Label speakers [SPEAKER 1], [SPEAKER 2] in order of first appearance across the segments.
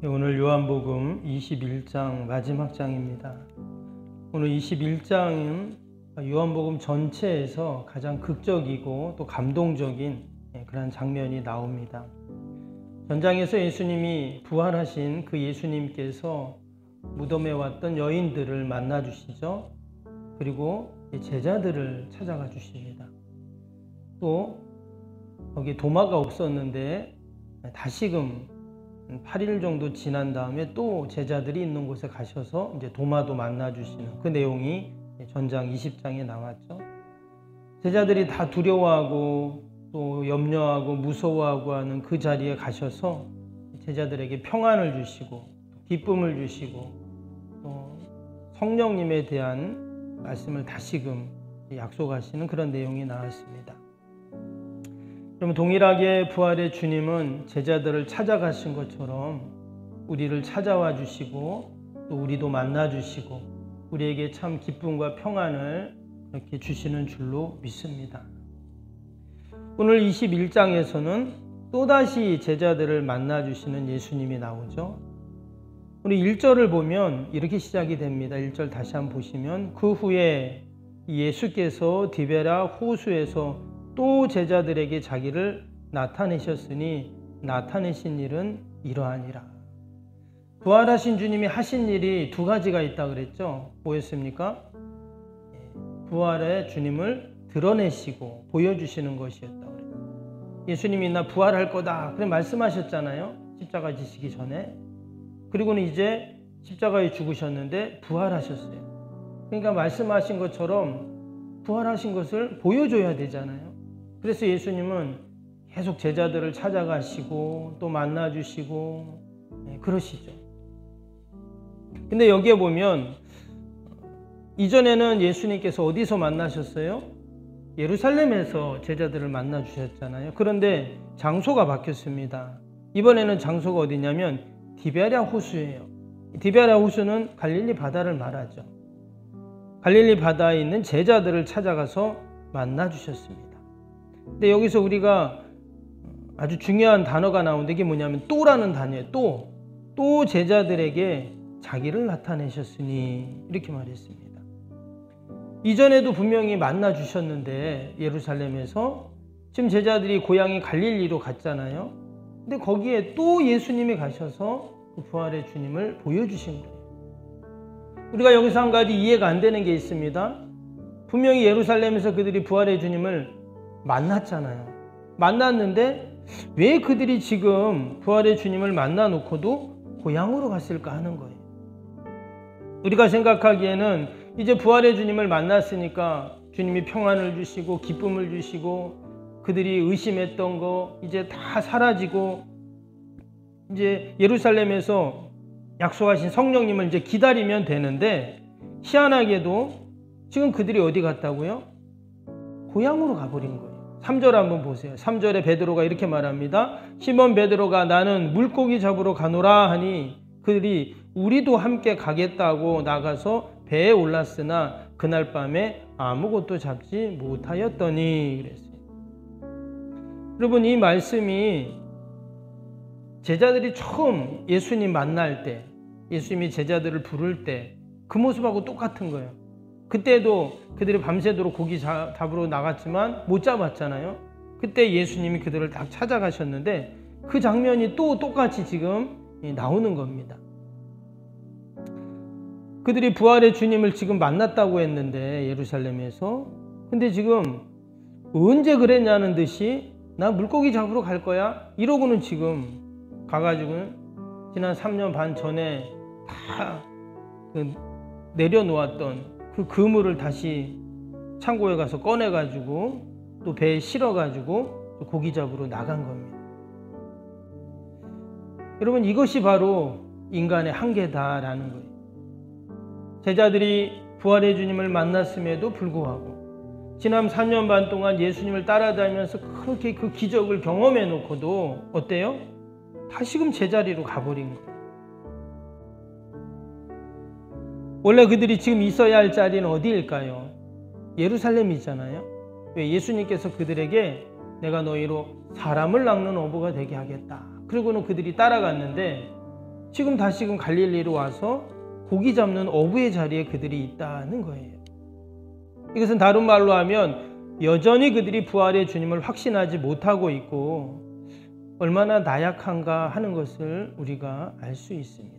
[SPEAKER 1] 오늘 요한복음 21장 마지막 장입니다. 오늘 21장은 요한복음 전체에서 가장 극적이고 또 감동적인 그런 장면이 나옵니다. 전장에서 예수님이 부활하신 그 예수님께서 무덤에 왔던 여인들을 만나 주시죠. 그리고 제자들을 찾아가 주십니다. 또 거기 도마가 없었는데 다시금 8일 정도 지난 다음에 또 제자들이 있는 곳에 가셔서 이제 도마도 만나 주시는 그 내용이 전장 20장에 나왔죠. 제자들이 다 두려워하고 또 염려하고 무서워하고 하는 그 자리에 가셔서 제자들에게 평안을 주시고 기쁨을 주시고 또 성령님에 대한 말씀을 다시금 약속하시는 그런 내용이 나왔습니다. 그럼 동일하게 부활의 주님은 제자들을 찾아가신 것처럼 우리를 찾아와 주시고 또 우리도 만나 주시고 우리에게 참 기쁨과 평안을 이렇게 주시는 줄로 믿습니다. 오늘 21장에서는 또다시 제자들을 만나 주시는 예수님이 나오죠. 우리 1절을 보면 이렇게 시작이 됩니다. 1절 다시 한번 보시면 그 후에 예수께서 디베라 호수에서 또 제자들에게 자기를 나타내셨으니 나타내신 일은 이러하니라. 부활하신 주님이 하신 일이 두 가지가 있다 그랬죠. 뭐였습니까? 부활의 주님을 드러내시고 보여주시는 것이었다 그래요. 예수님이 나 부활할 거다 그래 말씀하셨잖아요. 십자가 지시기 전에. 그리고는 이제 십자가에 죽으셨는데 부활하셨어요. 그러니까 말씀하신 것처럼 부활하신 것을 보여줘야 되잖아요. 그래서 예수님은 계속 제자들을 찾아가시고 또 만나주시고 그러시죠. 근데 여기에 보면 이전에는 예수님께서 어디서 만나셨어요? 예루살렘에서 제자들을 만나주셨잖아요. 그런데 장소가 바뀌었습니다. 이번에는 장소가 어디냐면 디베랴 호수예요. 디베랴 호수는 갈릴리 바다를 말하죠. 갈릴리 바다에 있는 제자들을 찾아가서 만나주셨습니다. 근데 여기서 우리가 아주 중요한 단어가 나오는데 이게 뭐냐면 또라는 단어예요. 또 제자들에게 자기를 나타내셨으니 이렇게 말했습니다. 이전에도 분명히 만나 주셨는데 예루살렘에서 지금 제자들이 고향이 갈릴리로 갔잖아요. 근데 거기에 또 예수님이 가셔서 그 부활의 주님을 보여주신 거예요. 우리가 여기서 한 가지 이해가 안 되는 게 있습니다. 분명히 예루살렘에서 그들이 부활의 주님을 만났잖아요. 만났는데 왜 그들이 지금 부활의 주님을 만나놓고도 고향으로 갔을까 하는 거예요. 우리가 생각하기에는 이제 부활의 주님을 만났으니까 주님이 평안을 주시고 기쁨을 주시고 그들이 의심했던 거 이제 다 사라지고 이제 예루살렘에서 약속하신 성령님을 이제 기다리면 되는데 희한하게도 지금 그들이 어디 갔다고요? 고향으로 가버린 거예요. 3절 한번 보세요. 3절에 베드로가 이렇게 말합니다. 시몬 베드로가 나는 물고기 잡으러 가노라 하니 그들이 우리도 함께 가겠다고 나가서 배에 올랐으나 그날 밤에 아무것도 잡지 못하였더니 그랬어요. 여러분 이 말씀이 제자들이 처음 예수님 만날 때 예수님이 제자들을 부를 때 그 모습하고 똑같은 거예요. 그때도 그들이 밤새도록 고기 잡으러 나갔지만 못 잡았잖아요. 그때 예수님이 그들을 딱 찾아가셨는데 그 장면이 또 똑같이 지금 나오는 겁니다. 그들이 부활의 주님을 지금 만났다고 했는데 예루살렘에서 근데 지금 언제 그랬냐는 듯이 나 물고기 잡으러 갈 거야 이러고는 지금 가가지고는 지난 3년 반 전에 다 내려놓았던 그 그물을 다시 창고에 가서 꺼내가지고 또 배에 실어가지고 고기 잡으러 나간 겁니다. 여러분 이것이 바로 인간의 한계다라는 거예요. 제자들이 부활의 주님을 만났음에도 불구하고 지난 3년 반 동안 예수님을 따라다니면서 그렇게 그 기적을 경험해 놓고도 어때요? 다시금 제자리로 가버린 거예요. 원래 그들이 지금 있어야 할 자리는 어디일까요? 예루살렘이잖아요. 왜? 예수님께서 그들에게 내가 너희로 사람을 낚는 어부가 되게 하겠다. 그리고는 그들이 따라갔는데 지금 다시금 갈릴리로 와서 고기 잡는 어부의 자리에 그들이 있다는 거예요. 이것은 다른 말로 하면 여전히 그들이 부활의 주님을 확신하지 못하고 있고 얼마나 나약한가 하는 것을 우리가 알 수 있습니다.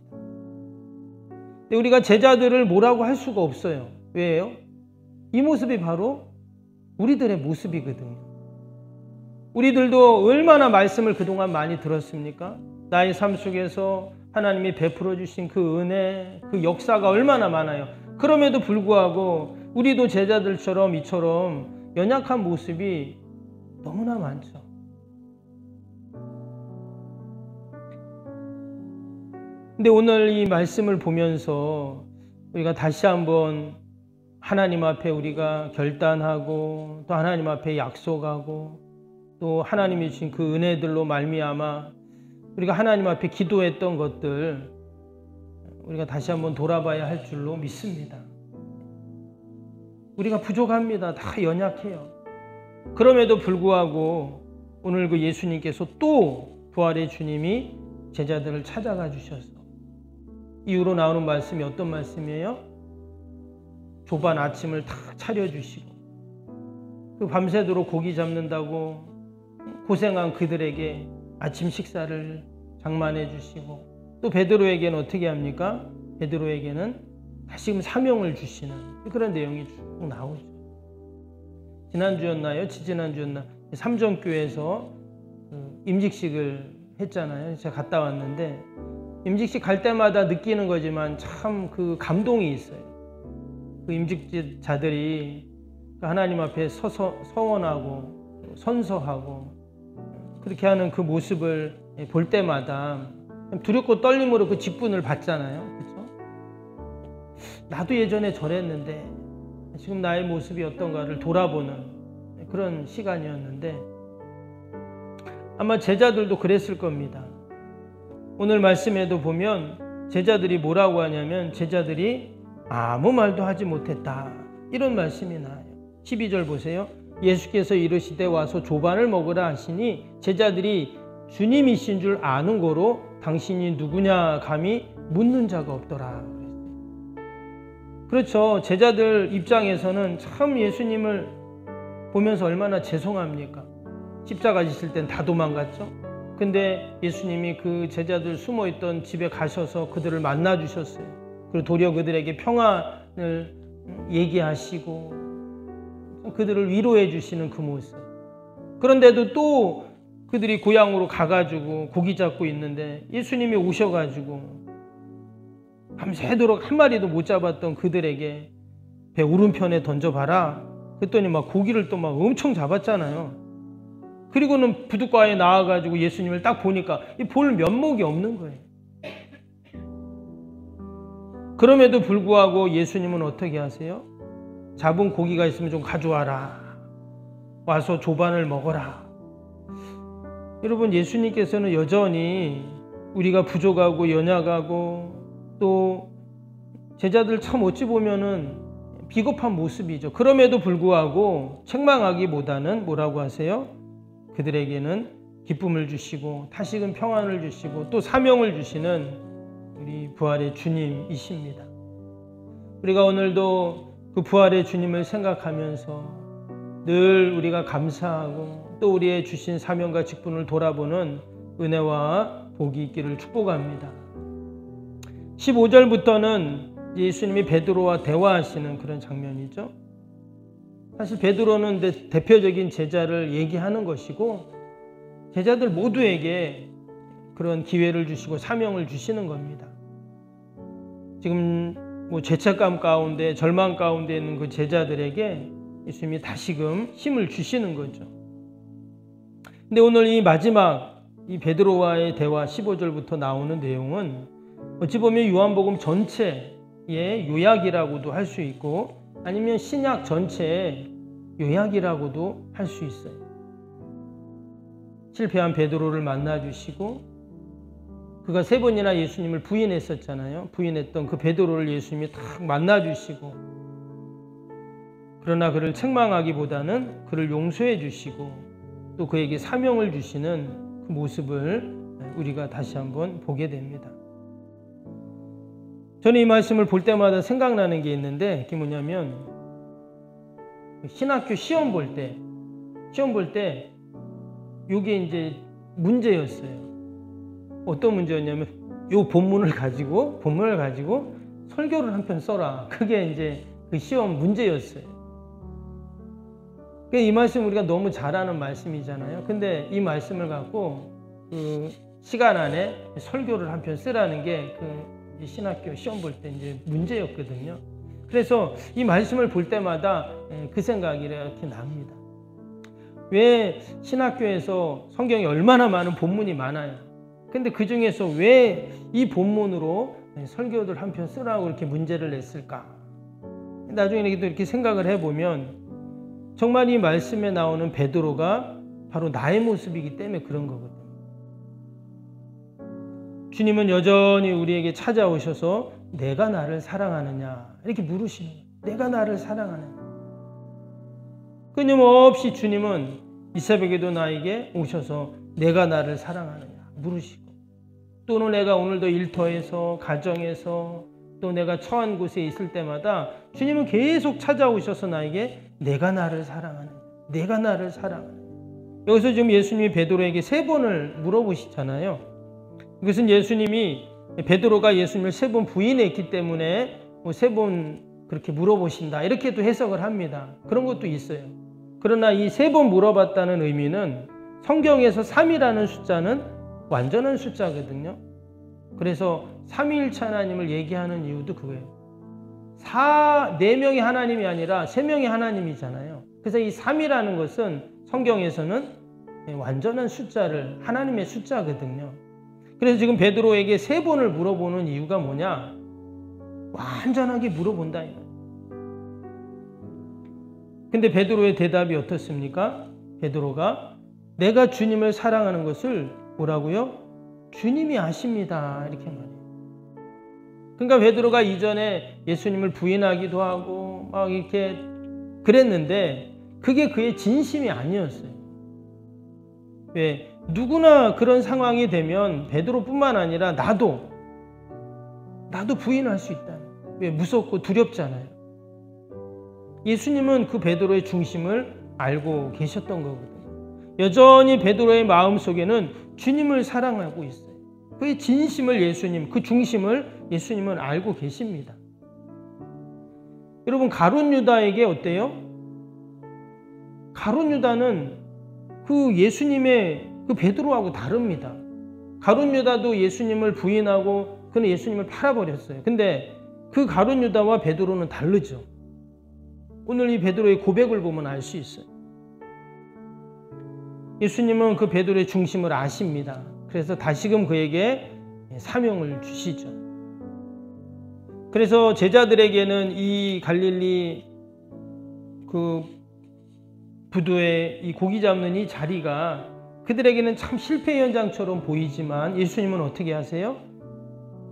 [SPEAKER 1] 근데 우리가 제자들을 뭐라고 할 수가 없어요. 왜요? 이 모습이 바로 우리들의 모습이거든요. 우리들도 얼마나 말씀을 그동안 많이 들었습니까? 나의 삶 속에서 하나님이 베풀어 주신 그 은혜, 그 역사가 얼마나 많아요. 그럼에도 불구하고 우리도 제자들처럼 이처럼 연약한 모습이 너무나 많죠. 근데 오늘 이 말씀을 보면서 우리가 다시 한번 하나님 앞에 우리가 결단하고 또 하나님 앞에 약속하고 또 하나님이 주신 그 은혜들로 말미암아 우리가 하나님 앞에 기도했던 것들 우리가 다시 한번 돌아봐야 할 줄로 믿습니다. 우리가 부족합니다. 다 연약해요. 그럼에도 불구하고 오늘 그 예수님께서 또 부활의 주님이 제자들을 찾아가 주셔서 이후로 나오는 말씀이 어떤 말씀이에요? 조반 아침을 다 차려주시고 그 밤새도록 고기 잡는다고 고생한 그들에게 아침 식사를 장만해 주시고 또 베드로에게는 어떻게 합니까? 베드로에게는 다시금 사명을 주시는 그런 내용이 쭉 나오죠. 지난주였나요? 지지난주였나? 삼정교회에서 임직식을 했잖아요. 제가 갔다 왔는데 임직식 갈 때마다 느끼는 거지만 참 그 감동이 있어요. 그 임직자들이 하나님 앞에 서서 서원하고 선서하고 그렇게 하는 그 모습을 볼 때마다 두렵고 떨림으로 그 직분을 받잖아요. 그렇죠? 나도 예전에 저랬는데 지금 나의 모습이 어떤가를 돌아보는 그런 시간이었는데 아마 제자들도 그랬을 겁니다. 오늘 말씀에도 보면 제자들이 뭐라고 하냐면 제자들이 아무 말도 하지 못했다. 이런 말씀이 나와요. 12절 보세요. 예수께서 이르시되 와서 조반을 먹으라 하시니 제자들이 주님이신 줄 아는 거로 당신이 누구냐 감히 묻는 자가 없더라. 그렇죠. 제자들 입장에서는 참 예수님을 보면서 얼마나 죄송합니까? 십자가 지실 땐 다 도망갔죠. 근데 예수님이 그 제자들 숨어있던 집에 가셔서 그들을 만나 주셨어요. 그리고 도리어 그들에게 평안을 얘기하시고 그들을 위로해 주시는 그 모습. 그런데도 또 그들이 고향으로 가가지고 고기 잡고 있는데 예수님이 오셔가지고 밤새도록 한 마리도 못 잡았던 그들에게 배 오른편에 던져봐라. 그랬더니 막 고기를 또 막 엄청 잡았잖아요. 그리고는 부둣가에 나와가지고 예수님을 딱 보니까 볼 면목이 없는 거예요. 그럼에도 불구하고 예수님은 어떻게 하세요? 잡은 고기가 있으면 좀 가져와라. 와서 조반을 먹어라. 여러분, 예수님께서는 여전히 우리가 부족하고 연약하고 또 제자들 참 어찌 보면은 비겁한 모습이죠. 그럼에도 불구하고 책망하기보다는 뭐라고 하세요? 그들에게는 기쁨을 주시고 다시금 평안을 주시고 또 사명을 주시는 우리 부활의 주님이십니다. 우리가 오늘도 그 부활의 주님을 생각하면서 늘 우리가 감사하고 또 우리의 주신 사명과 직분을 돌아보는 은혜와 복이 있기를 축복합니다. 15절부터는 예수님이 베드로와 대화하시는 그런 장면이죠. 사실 베드로는 대표적인 제자를 얘기하는 것이고 제자들 모두에게 그런 기회를 주시고 사명을 주시는 겁니다. 지금 죄책감 가운데 절망 가운데 있는 그 제자들에게 예수님이 다시금 힘을 주시는 거죠. 근데 오늘 이 마지막 이 베드로와의 대화 15절부터 나오는 내용은 어찌 보면 요한복음 전체의 요약이라고도 할 수 있고 아니면 신약 전체의 요약이라고도 할 수 있어요. 실패한 베드로를 만나주시고 그가 3번이나 예수님을 부인했었잖아요. 부인했던 그 베드로를 예수님이 딱 만나주시고 그러나 그를 책망하기보다는 그를 용서해 주시고 또 그에게 사명을 주시는 그 모습을 우리가 다시 한번 보게 됩니다. 저는 이 말씀을 볼 때마다 생각나는 게 있는데, 그게 뭐냐면 신학교 시험 볼 때 이게 이제 문제였어요. 어떤 문제였냐면 이 본문을 가지고 설교를 한 편 써라. 그게 이제 그 시험 문제였어요. 이 말씀 우리가 너무 잘 아는 말씀이잖아요. 근데 이 말씀을 갖고 그 시간 안에 설교를 한 편 쓰라는 게 그 신학교 시험 볼 때 이제 문제였거든요. 그래서 이 말씀을 볼 때마다 그 생각이 이렇게 납니다. 왜 신학교에서 성경이 얼마나 많은 본문이 많아요. 근데 그 중에서 왜 이 본문으로 설교들 한 편 쓰라고 이렇게 문제를 냈을까? 나중에 이렇게 생각을 해보면 정말 이 말씀에 나오는 베드로가 바로 나의 모습이기 때문에 그런 거거든요. 주님은 여전히 우리에게 찾아오셔서 내가 나를 사랑하느냐 이렇게 물으시는 거예요. 내가 나를 사랑하느냐. 끊임없이 주님은 이 새벽에도 나에게 오셔서 내가 나를 사랑하느냐 물으시고, 또는 내가 오늘도 일터에서 가정에서 또 내가 처한 곳에 있을 때마다 주님은 계속 찾아오셔서 나에게 내가 나를 사랑하느냐, 내가 나를 사랑하느냐. 여기서 지금 예수님이 베드로에게 3번을 물어보시잖아요. 이것은 예수님이 베드로가 예수님을 3번 부인했기 때문에 3번 그렇게 물어보신다 이렇게도 해석을 합니다. 그런 것도 있어요. 그러나 이 3번 물어봤다는 의미는 성경에서 3이라는 숫자는 완전한 숫자거든요. 그래서 삼위일체 하나님을 얘기하는 이유도 그거예요. 4명의 하나님이 아니라 3명의 하나님이잖아요. 그래서 이 3이라는 것은 성경에서는 완전한 숫자를, 하나님의 숫자거든요. 그래서 지금 베드로에게 3번을 물어보는 이유가 뭐냐? 완전하게 물어본다. 근데 베드로의 대답이 어떻습니까? 베드로가 내가 주님을 사랑하는 것을 뭐라고요? 주님이 아십니다. 이렇게 말해요. 그러니까 베드로가 이전에 예수님을 부인하기도 하고 막 이렇게 그랬는데 그게 그의 진심이 아니었어요. 왜? 누구나 그런 상황이 되면 베드로뿐만 아니라 나도 부인할 수 있다. 왜? 무섭고 두렵잖아요. 예수님은 그 베드로의 중심을 알고 계셨던 거거든요. 여전히 베드로의 마음속에는 주님을 사랑하고 있어요. 그의 진심을 예수님, 그 중심을 예수님은 알고 계십니다. 여러분, 가룟 유다에게 어때요? 가룟 유다는 그 예수님의 그 베드로하고 다릅니다. 가룟 유다도 예수님을 부인하고 그는 예수님을 팔아버렸어요. 근데 그 가룟 유다와 베드로는 다르죠. 오늘 이 베드로의 고백을 보면 알 수 있어요. 예수님은 그 베드로의 중심을 아십니다. 그래서 다시금 그에게 사명을 주시죠. 그래서 제자들에게는 이 갈릴리 그 부두에 이 고기 잡는 이 자리가 그들에게는 참 실패 현장처럼 보이지만 예수님은 어떻게 하세요?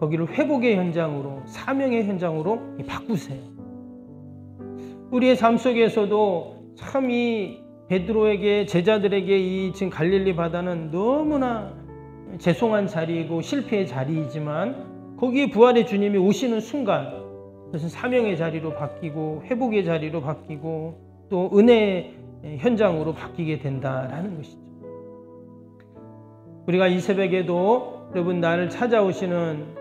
[SPEAKER 1] 거기를 회복의 현장으로, 사명의 현장으로 바꾸세요. 우리의 삶 속에서도 참 이 베드로에게, 제자들에게 이 지금 갈릴리 바다는 너무나 죄송한 자리이고 실패의 자리이지만 거기에 부활의 주님이 오시는 순간 그것은 사명의 자리로 바뀌고 회복의 자리로 바뀌고 또 은혜의 현장으로 바뀌게 된다라는 것이죠. 우리가 이 새벽에도 여러분 나를 찾아오시는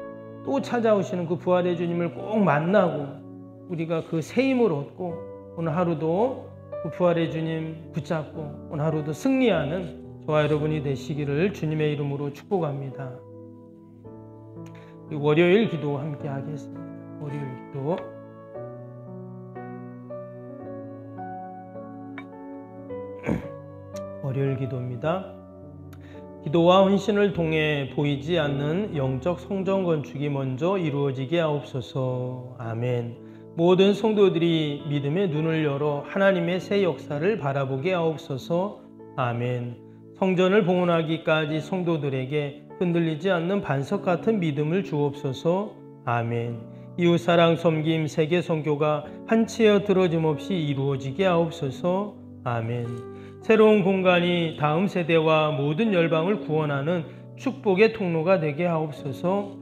[SPEAKER 1] 그 부활의 주님을 꼭 만나고 우리가 그 새 힘을 얻고 오늘 하루도 그 부활의 주님 붙잡고 오늘 하루도 승리하는 저와 여러분이 되시기를 주님의 이름으로 축복합니다. 월요일 기도 함께 하겠습니다. 월요일 기도. 월요일 기도입니다. 기도와 헌신을 통해 보이지 않는 영적 성전 건축이 먼저 이루어지게 하옵소서. 아멘. 모든 성도들이 믿음의 눈을 열어 하나님의 새 역사를 바라보게 하옵소서. 아멘. 성전을 봉헌하기까지 성도들에게 흔들리지 않는 반석 같은 믿음을 주옵소서. 아멘. 이웃사랑 섬김 세계 선교가 한치의 들어짐 없이 이루어지게 하옵소서. 아멘. 새로운 공간이 다음 세대와 모든 열방을 구원하는 축복의 통로가 되게 하옵소서.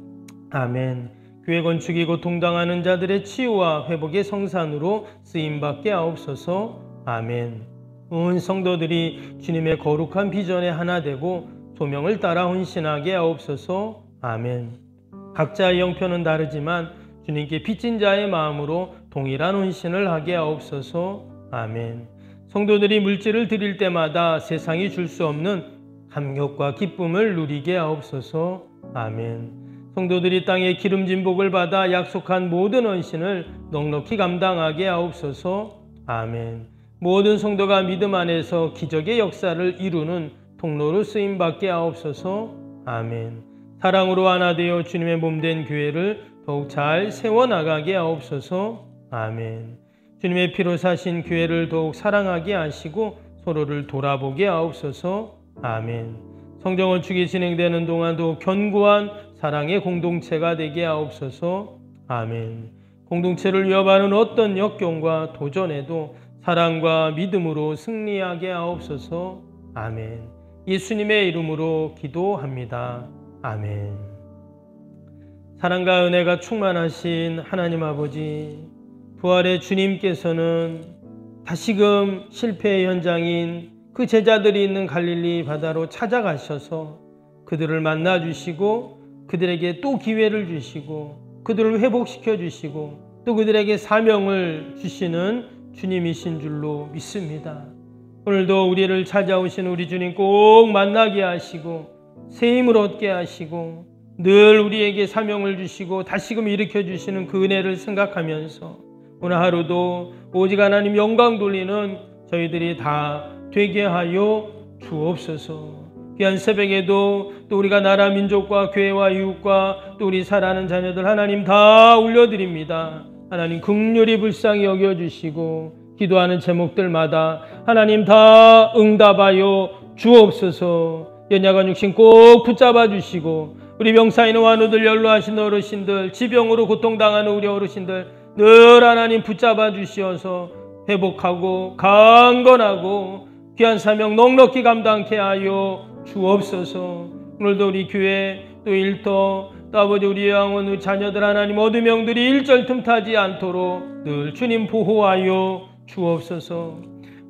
[SPEAKER 1] 아멘. 교회 건축이 고통당하는 자들의 치유와 회복의 성산으로 쓰임받게 하옵소서. 아멘. 온 성도들이 주님의 거룩한 비전에 하나 되고 소명을 따라 헌신하게 하옵소서. 아멘. 각자의 형편은 다르지만 주님께 빚진 자의 마음으로 동일한 헌신을 하게 하옵소서. 아멘. 성도들이 물질을 드릴 때마다 세상이 줄 수 없는 감격과 기쁨을 누리게 하옵소서. 아멘. 성도들이 땅의 기름진 복을 받아 약속한 모든 헌신을 넉넉히 감당하게 하옵소서. 아멘. 모든 성도가 믿음 안에서 기적의 역사를 이루는 통로로 쓰임받게 하옵소서. 아멘. 사랑으로 하나 되어 주님의 몸된 교회를 더욱 잘 세워나가게 하옵소서. 아멘. 주님의 피로 사신 교회를 더욱 사랑하게 하시고 서로를 돌아보게 하옵소서. 아멘. 성전 건축이 진행되는 동안도 견고한 사랑의 공동체가 되게 하옵소서. 아멘. 공동체를 위협하는 어떤 역경과 도전에도 사랑과 믿음으로 승리하게 하옵소서. 아멘. 예수님의 이름으로 기도합니다. 아멘. 사랑과 은혜가 충만하신 하나님 아버지, 부활의 주님께서는 다시금 실패의 현장인 그 제자들이 있는 갈릴리 바다로 찾아가셔서 그들을 만나주시고 그들에게 또 기회를 주시고 그들을 회복시켜 주시고 또 그들에게 사명을 주시는 주님이신 줄로 믿습니다. 오늘도 우리를 찾아오신 우리 주님 꼭 만나게 하시고 새 힘을 얻게 하시고 늘 우리에게 사명을 주시고 다시금 일으켜 주시는 그 은혜를 생각하면서 오늘 하루도 오직 하나님 영광 돌리는 저희들이 다 되게 하여 주옵소서. 귀한 새벽에도 또 우리가 나라 민족과 교회와 이웃과 또 우리 사랑하는 자녀들 하나님 다 올려드립니다. 하나님 긍휼히 불쌍히 여겨주시고 기도하는 제목들마다 하나님 다 응답하여 주옵소서. 연약한 육신 꼭 붙잡아 주시고 우리 병사인의 환우들, 연로하신 어르신들, 지병으로 고통당하는 우리 어르신들 늘 하나님 붙잡아 주시어서 회복하고 강건하고 귀한 사명 넉넉히 감당케 하여 주옵소서. 오늘도 우리 교회 또 일터 또 아버지 우리 영혼 우리 자녀들 하나님 어두 명들이 일절 틈타지 않도록 늘 주님 보호하여 주옵소서.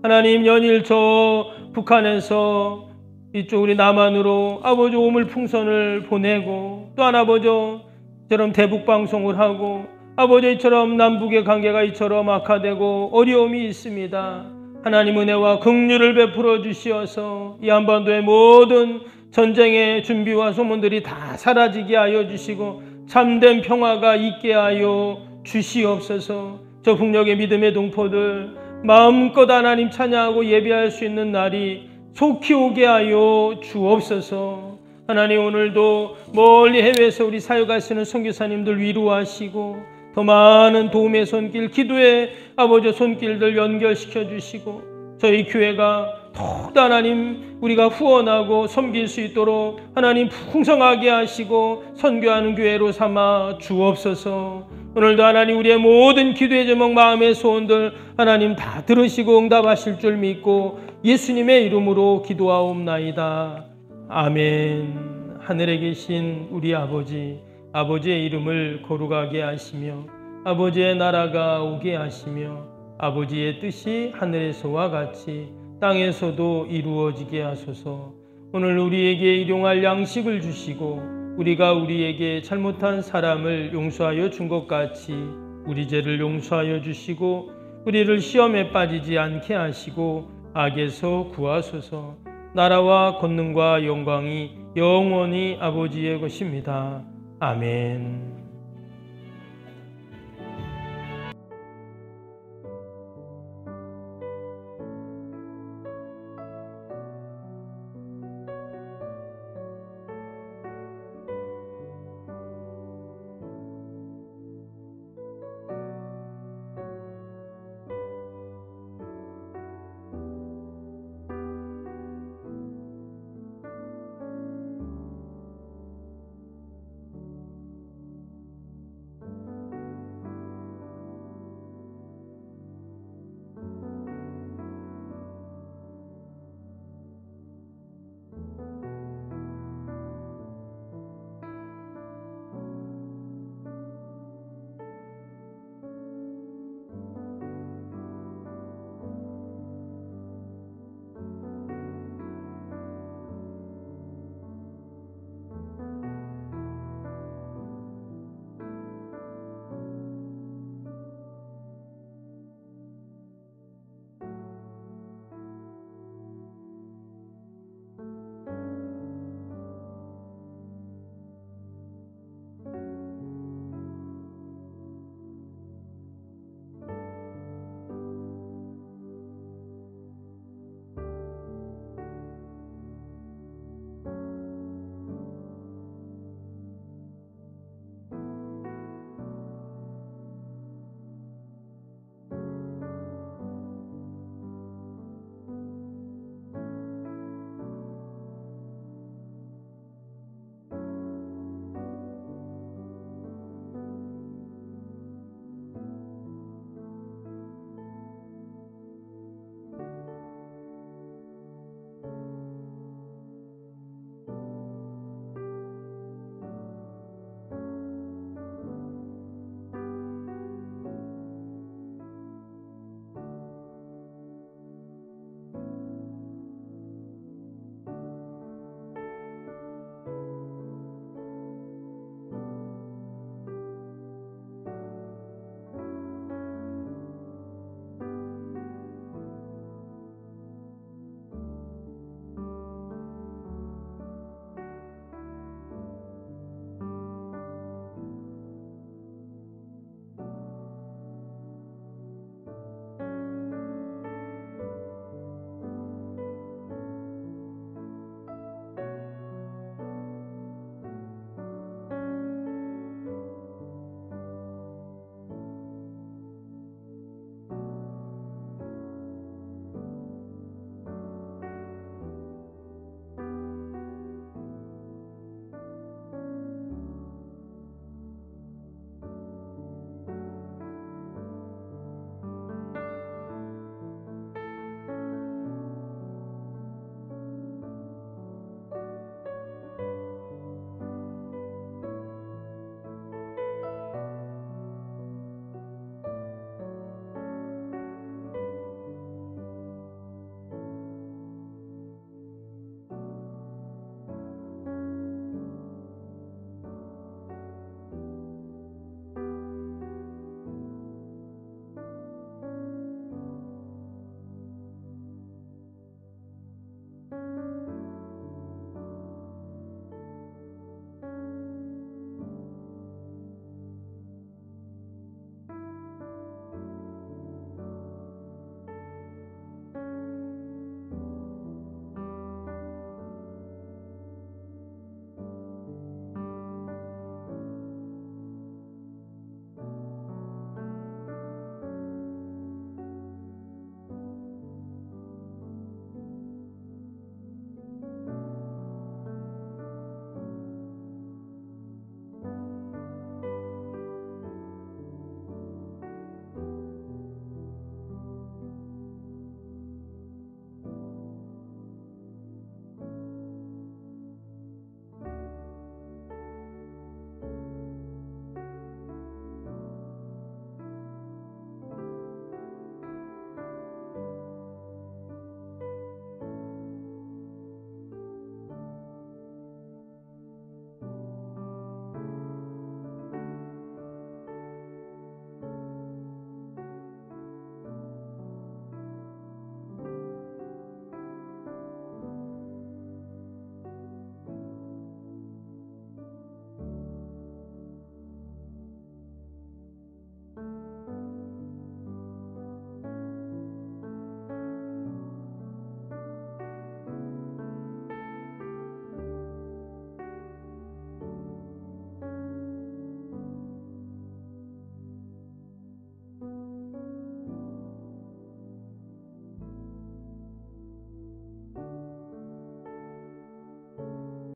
[SPEAKER 1] 하나님 연일 저 북한에서 이쪽 우리 남한으로 아버지 오물풍선을 보내고 또한 아버지처럼 대북방송을 하고 아버지처럼 남북의 관계가 이처럼 악화되고 어려움이 있습니다. 하나님 은혜와 긍휼을 베풀어 주시어서 이 한반도의 모든 전쟁의 준비와 소문들이 다 사라지게 하여 주시고 참된 평화가 있게 하여 주시옵소서. 저 북녘의 믿음의 동포들 마음껏 하나님 찬양하고 예배할 수 있는 날이 속히 오게 하여 주옵소서. 하나님 오늘도 멀리 해외에서 우리 사역하시는 선교사님들 위로하시고 더 많은 도움의 손길, 기도의 아버지 손길들 연결시켜 주시고 저희 교회가 더욱 하나님 우리가 후원하고 섬길 수 있도록 하나님 풍성하게 하시고 선교하는 교회로 삼아 주옵소서. 오늘도 하나님 우리의 모든 기도의 제목 마음의 소원들 하나님 다 들으시고 응답하실 줄 믿고 예수님의 이름으로 기도하옵나이다. 아멘. 하늘에 계신 우리 아버지, 아버지의 이름을 거룩하게 하시며 아버지의 나라가 오게 하시며 아버지의 뜻이 하늘에서와 같이 땅에서도 이루어지게 하소서. 오늘 우리에게 일용할 양식을 주시고 우리가 우리에게 잘못한 사람을 용서하여 준 것 같이 우리 죄를 용서하여 주시고 우리를 시험에 빠지지 않게 하시고 악에서 구하소서. 나라와 권능과 영광이 영원히 아버지의 것입니다. 아멘.